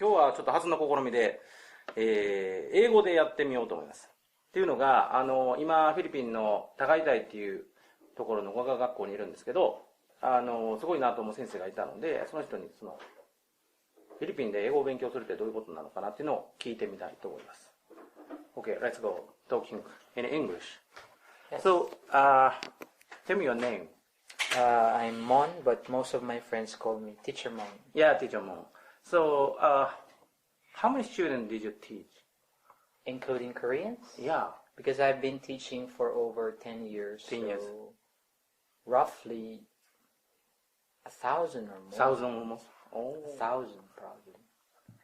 今日はちょっと初の試みで、英語でやってみようと思います。っていうのが、今、フィリピンのタガイタイっていうところの語学学校にいるんですけど、すごいなと思う先生がいたので、その人にフィリピンで英語を勉強するってどういうことなのかなっていうのを聞いてみたいと思います。Okay, let's go talking in English. Yes. So, tell me your name. I'm Mon, but most of my friends call me Teacher Mon. Yeah, Teacher Mon. So, how many students did you teach? Including Koreans? Yeah. Because I've been teaching for over 10 years. 10 years. Roughly 1,000 or more. 1,000 almost. Oh. 1,000 probably.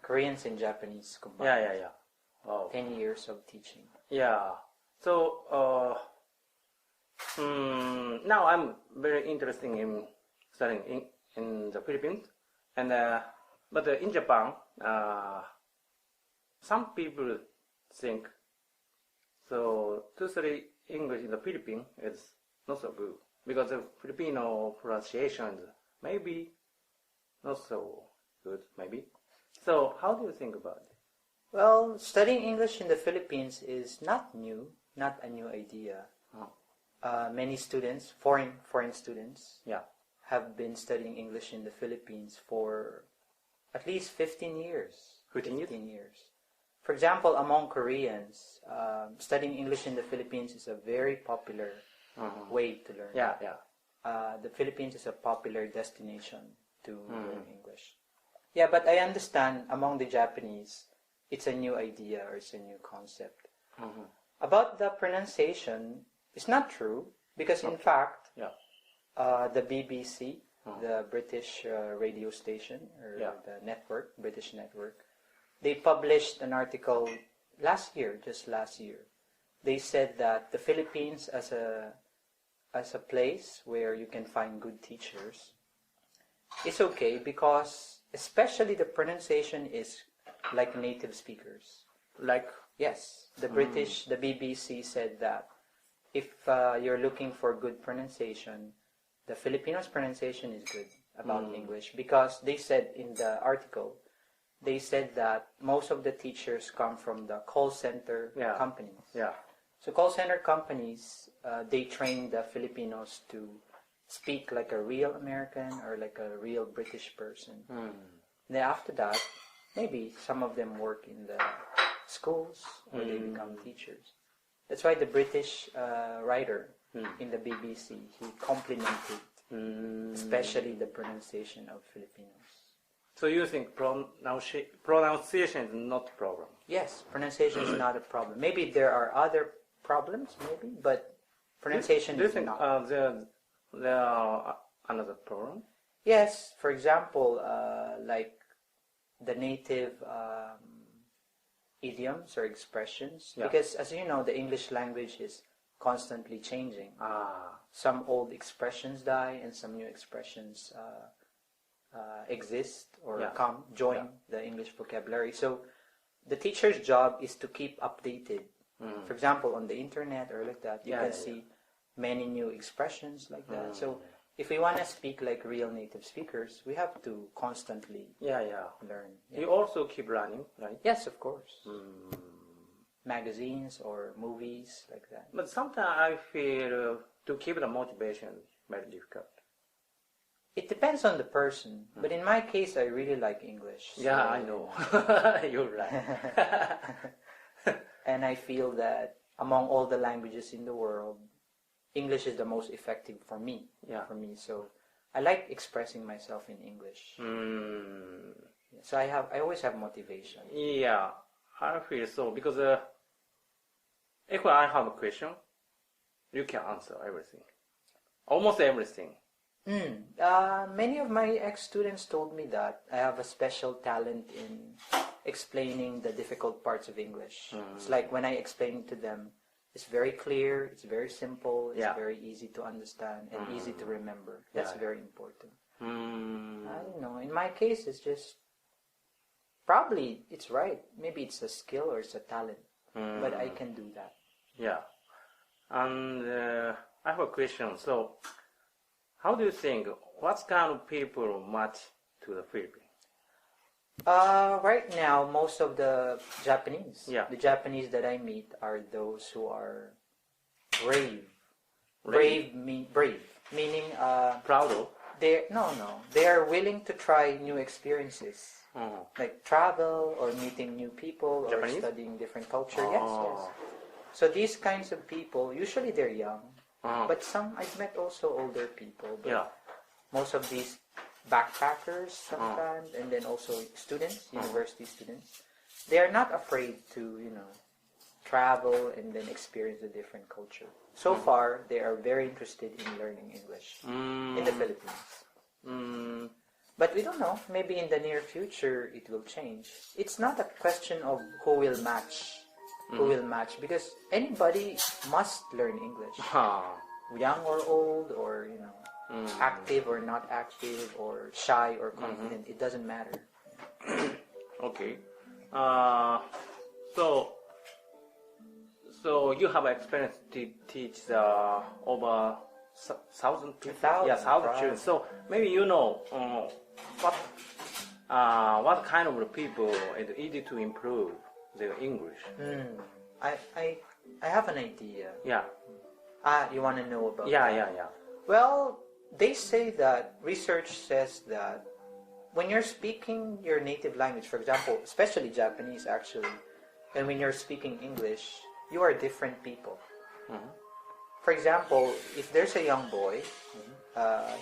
Koreans and Japanese combined. Yeah. Wow. 10 years of teaching. Yeah. So, now I'm very interested in studying in the Philippines, and but in Japan, some people think so to study English in the Philippines is not so good because the Filipino pronunciation is maybe not so good, maybe. So how do you think about it? Well, studying English in the Philippines is not a new idea. Many students, foreign students, have been studying English in the Philippines for at least 15 years. 15 years. For example, among Koreans, studying English in the Philippines is a very popular way to learn. Yeah. The Philippines is a popular destination to learn English. Yeah, but I understand among the Japanese, it's a new idea or it's a new concept. About the pronunciation, it's not true because in fact, the BBC, the British radio station or the network, British network, they published an article last year. They said that the Philippines as a place where you can find good teachers is okay because especially the pronunciation is like native speakers. Like? Yes, the BBC said that if you're looking for good pronunciation, the Filipinos' pronunciation is good about English because they said in the article, they said that most of the teachers come from the call center companies. Yeah. So call center companies, they train the Filipinos to speak like a real American or like a real British person. Then after that, maybe some of them work in the schools or they become teachers. That's why the British writer in the BBC, he complimented especially the pronunciation of Filipinos. So you think pronunciation is not a problem? Yes, pronunciation is not a problem. Maybe there are other problems, but pronunciation is not. Do you think there are another problem? Yes, for example, like the native idioms or expressions. Because as you know, the English language is constantly changing. Some old expressions die and some new expressions exist or join the English vocabulary. So the teacher's job is to keep updated. For example, on the internet or like that, you can see many new expressions like that. So if we want to speak like real native speakers, we have to constantly learn. You also keep learning, right? Yes, of course. Magazines or movies like that. But sometimes I feel to keep the motivation very difficult. It depends on the person, but in my case, I really like English. So Yeah, I know. You're right. And I feel that among all the languages in the world, English is the most effective for me. So I like expressing myself in English. So I always have motivation. Yeah, I feel so because if I have a question, you can answer everything, almost everything. Many of my ex-students told me that I have a special talent in explaining the difficult parts of English. It's like when I explain to them, it's very clear, it's very simple, it's very easy to understand and easy to remember. That's very important. I don't know. In my case, it's just probably it's right. Maybe it's a skill or it's a talent, but I can do that. Yeah, and I have a question. So, how do you think? What kind of people match to the Philippines? Right now, most of the Japanese, Yeah. the Japanese that I meet are those who are brave. Brave? Brave, meaning Proud of? they are willing to try new experiences, like travel or meeting new people Japanese? or studying different culture. Yes. So these kinds of people, usually they're young, but some I've met also older people. But Yeah. most of these backpackers sometimes, and then also students, university students, they are not afraid to, travel and then experience a different culture. So far, they are very interested in learning English in the Philippines. But we don't know. Maybe in the near future, it will change. It's not a question of who will match, because anybody must learn English. Young or old, or, active or not active, or shy or confident, it doesn't matter. Okay. So you have experience to teach over 1,000 people? 1,000, 1,000 right. students. So maybe what kind of people is easy to improve their English? I have an idea. Yeah. You want to know about Yeah, that? yeah. Well, they say that, research says that when you're speaking your native language, for example, especially Japanese actually, and when you're speaking English, you are different people. For example, if there's a young boy,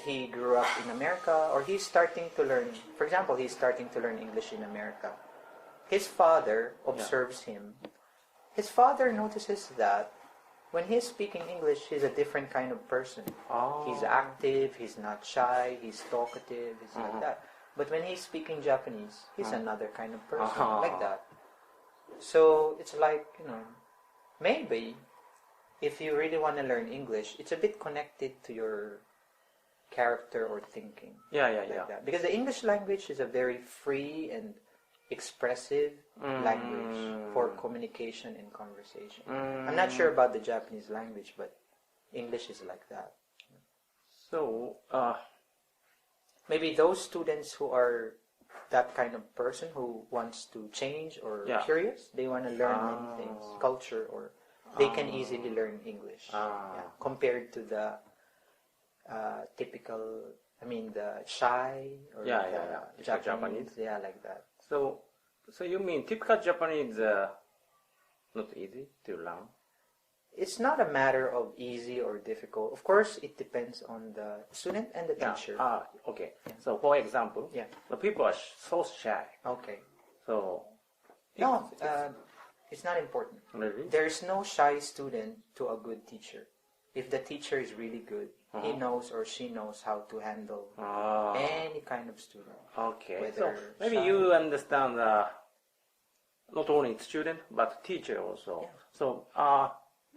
he grew up in America, or he's starting to learn, for example, he's starting to learn English in America. His father observes him. His father notices that when he's speaking English, he's a different kind of person. He's active, he's not shy, he's talkative, he's like that. But when he's speaking Japanese, he's another kind of person, like that. So it's like, maybe if you really want to learn English, it's a bit connected to your character or thinking. Yeah. That. Because the English language is a very free and expressive language for communication and conversation. I'm not sure about the Japanese language, but English is like that. So, maybe those students who are that kind of person who wants to change or curious, they want to learn many things, culture, or they can easily learn English compared to the typical, the shy or the Japanese. Yeah, like that. So you mean typical Japanese not easy to learn? It's not a matter of easy or difficult. Of course, it depends on the student and the teacher. Okay. So for example, the people are so shy. Okay. So no, it's not important. Really? There's no shy student to a good teacher. If the teacher is really good, he knows or she knows how to handle any kind of student. Okay. So maybe you understand not only student but teacher also. Yeah. So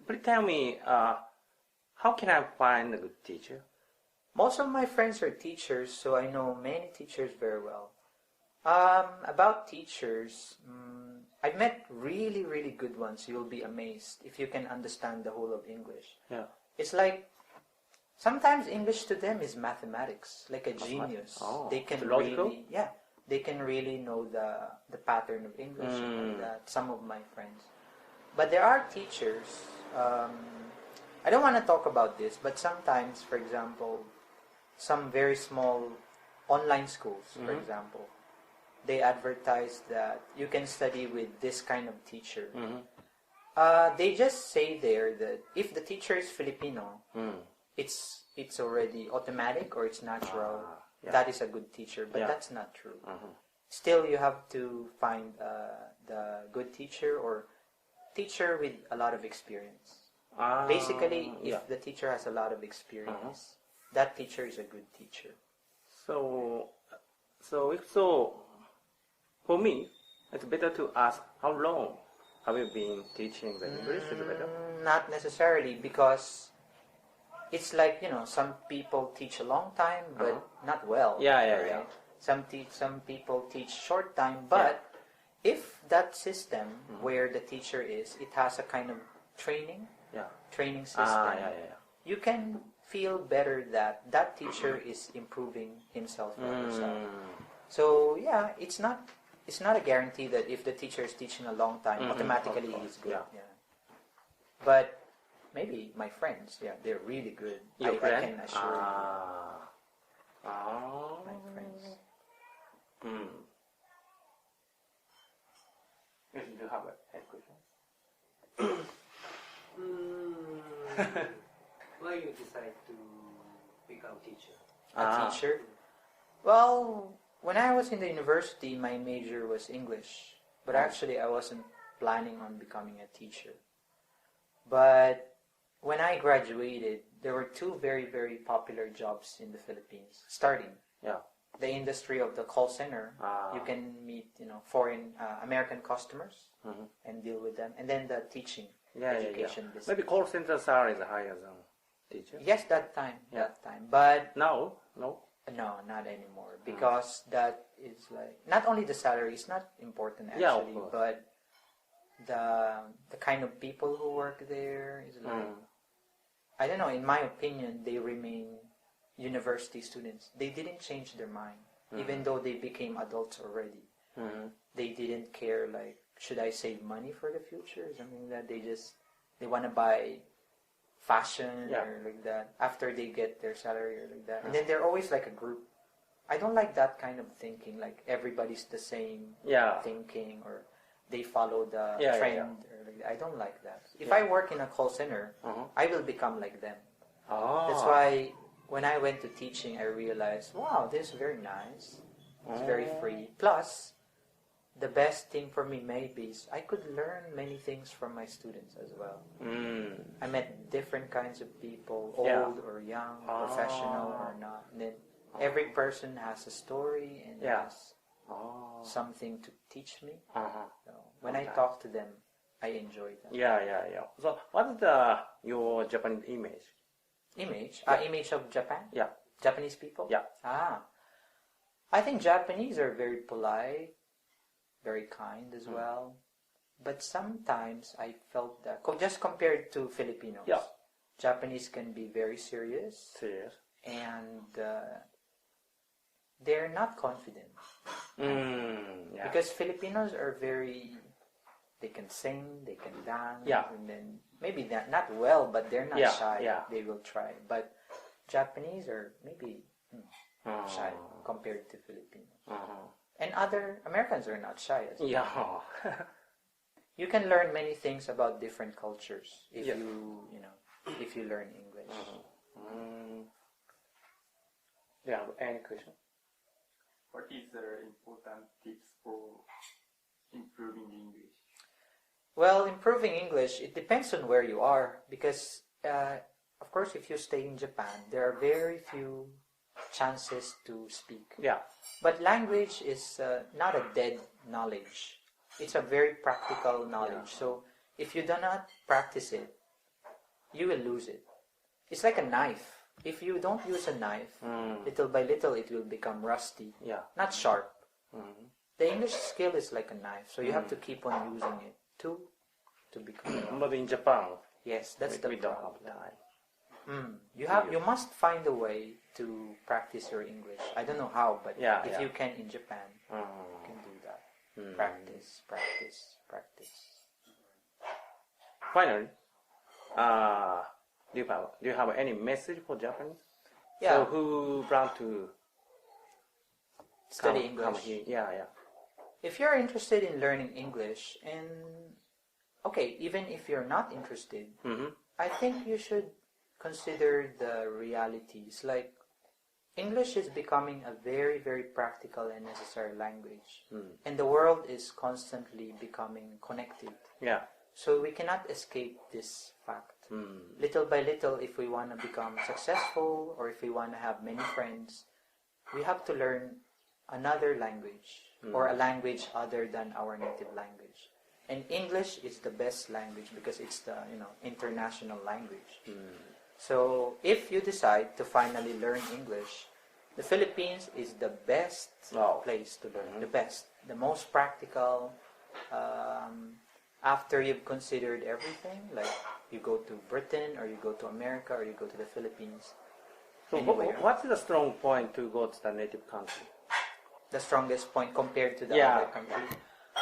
please tell me, how can I find a good teacher? Most of my friends are teachers, so I know many teachers very well. About teachers, I've met really, really good ones. You'll be amazed if you can understand the whole of English. Yeah. It's like, sometimes English to them is mathematics, like a genius. They can really, they can really know the pattern of English and like that, some of my friends. But there are teachers, I don't want to talk about this, but sometimes, for example, some very small online schools, for example, they advertise that you can study with this kind of teacher. They just say there that if the teacher is Filipino, it's already automatic or it's natural. That is a good teacher, but that's not true. Still, you have to find the good teacher or teacher with a lot of experience. Basically, if the teacher has a lot of experience, that teacher is a good teacher. So if so, for me, it's better to ask how long have you been teaching the English? Is it better? Not necessarily, because it's like, some people teach a long time, but not well. Yeah. Some people teach short time, but if that system where the teacher is, it has a kind of training system, you can feel better that teacher is improving himself or herself. So it's not it's not a guarantee that if the teacher is teaching a long time, automatically he's good. Yeah. But maybe my friends, they're really good. Your I friend? can assure you. Oh. My friends. Yes, do you have a question? Why you decide to become teacher? A teacher? Well, when I was in the university, my major was English. But actually, I wasn't planning on becoming a teacher. But when I graduated, there were two very, very popular jobs in the Philippines. Starting. Yeah. The industry of the call center. You can meet, foreign American customers and deal with them. And then the teaching, education business. Maybe call center salary is higher than teacher. Yes, that time. But Now, no. no, not anymore. Because that is like, not only the salary is not important actually, Yeah, of course. but the kind of people who work there is like, I don't know, in my opinion, they remain university students. They didn't change their mind, even though they became adults already. They didn't care, like, should I save money for the future? Something that they want to buy fashion or like that after they get their salary or like that. And then they're always like a group. I don't like that kind of thinking, like everybody's the same thinking or they follow the trend. Or like that. I don't like that. If I work in a call center, I will become like them. That's why when I went to teaching, I realized, wow, this is very nice. It's very free. Plus, the best thing for me maybe is I could learn many things from my students as well. I met different kinds of people, old or young, professional or not. And then every person has a story and has something to teach me. So when I talk to them, I enjoy them. Yeah. So, what is your Japanese image? Image? Image of Japan? Yeah. Japanese people? Yeah. I think Japanese are very polite, very kind as well. But sometimes I felt that, just compared to Filipinos, Japanese can be very serious. And they're not confident. Because Filipinos are they can sing, they can dance, and then maybe they're not well, but they're not shy. They will try. But Japanese are maybe shy compared to Filipinos. And other Americans are not shy as well. You can learn many things about different cultures if if you learn English. Do you have any question? What is the important tips for improving English? Well, improving English, it depends on where you are because, of course, if you stay in Japan, there are very few chances to speak. But language is not a dead knowledge. It's a very practical knowledge. So if you do not practice it, you will lose it. It's like a knife. If you don't use a knife, little by little it will become rusty, not sharp. The English skill is like a knife, so you have to keep on using it to become. But in Japan, yes, that's the we don't problem. have time. You must find a way to practice your English. I don't know how, but if you can in Japan, you can do that. Practice. Finally, do you have any message for Japanese? Yeah. So who plan to Study English. come here? If you're interested in learning English, and even if you're not interested, I think you should consider the realities. Like, English is becoming a very, very practical and necessary language. And the world is constantly becoming connected. So we cannot escape this fact. Little by little, if we want to become successful or if we want to have many friends, we have to learn another language or a language other than our native language. And English is the best language because it's the international language. So if you decide to finally learn English, the Philippines is the best place to learn. The best, the most practical. After you've considered everything, like you go to Britain or you go to America or you go to the Philippines. So what's the strong point to go to the native country? the strongest point compared to the Yeah. other countries?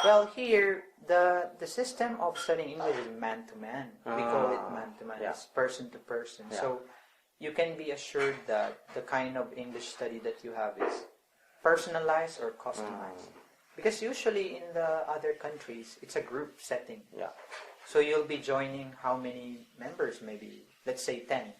Well, here the system of studying English is man to man. We call it man to man. Yeah. It's person to person. Yeah. So you can be assured that the kind of English study that you have is personalized or customized. Because usually in the other countries, it's a group setting. Yeah. So you'll be joining how many members? Maybe, let's say 10.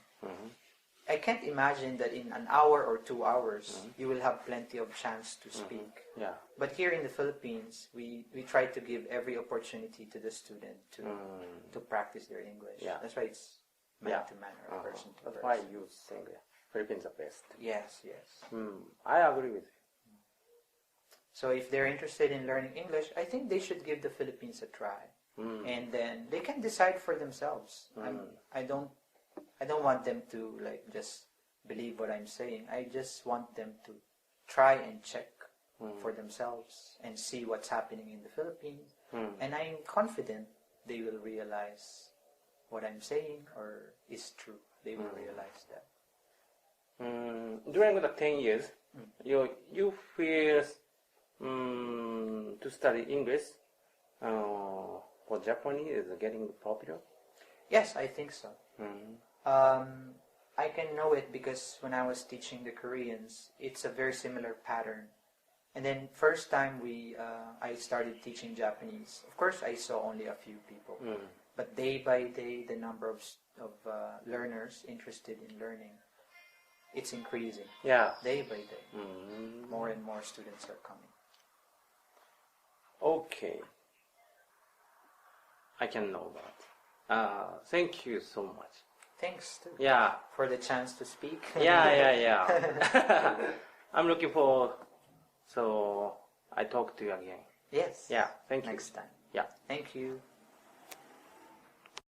I can't imagine that in an hour or 2 hours, you will have plenty of chance to speak. Yeah. But here in the Philippines, we try to give every opportunity to the student to practice their English. Yeah. That's why it's man to man or person to That's person. why you think Philippines are best. Yes, yes. I agree with you. So if they're interested in learning English, I think they should give the Philippines a try. And then they can decide for themselves. I don't want them to like just believe what I'm saying. I just want them to try and check for themselves and see what's happening in the Philippines. And I'm confident they will realize what I'm saying or is true. They will realize that. During the 10 years, you feel to study English for Japanese is getting popular? Yes, I think so. I can know it because when I was teaching the Koreans, it's a very similar pattern. And then first time I started teaching Japanese, of course I saw only a few people. But day by day, the number of learners interested in learning, it's increasing. Yeah. Day by day. More and more students are coming. Okay. I can know that. Thank you so much. Thanks too. Yeah. For the chance to speak. Yeah. I'm looking for, so I talk to you again. Yes. Yeah, thank you. Next time. Yeah. Thank you.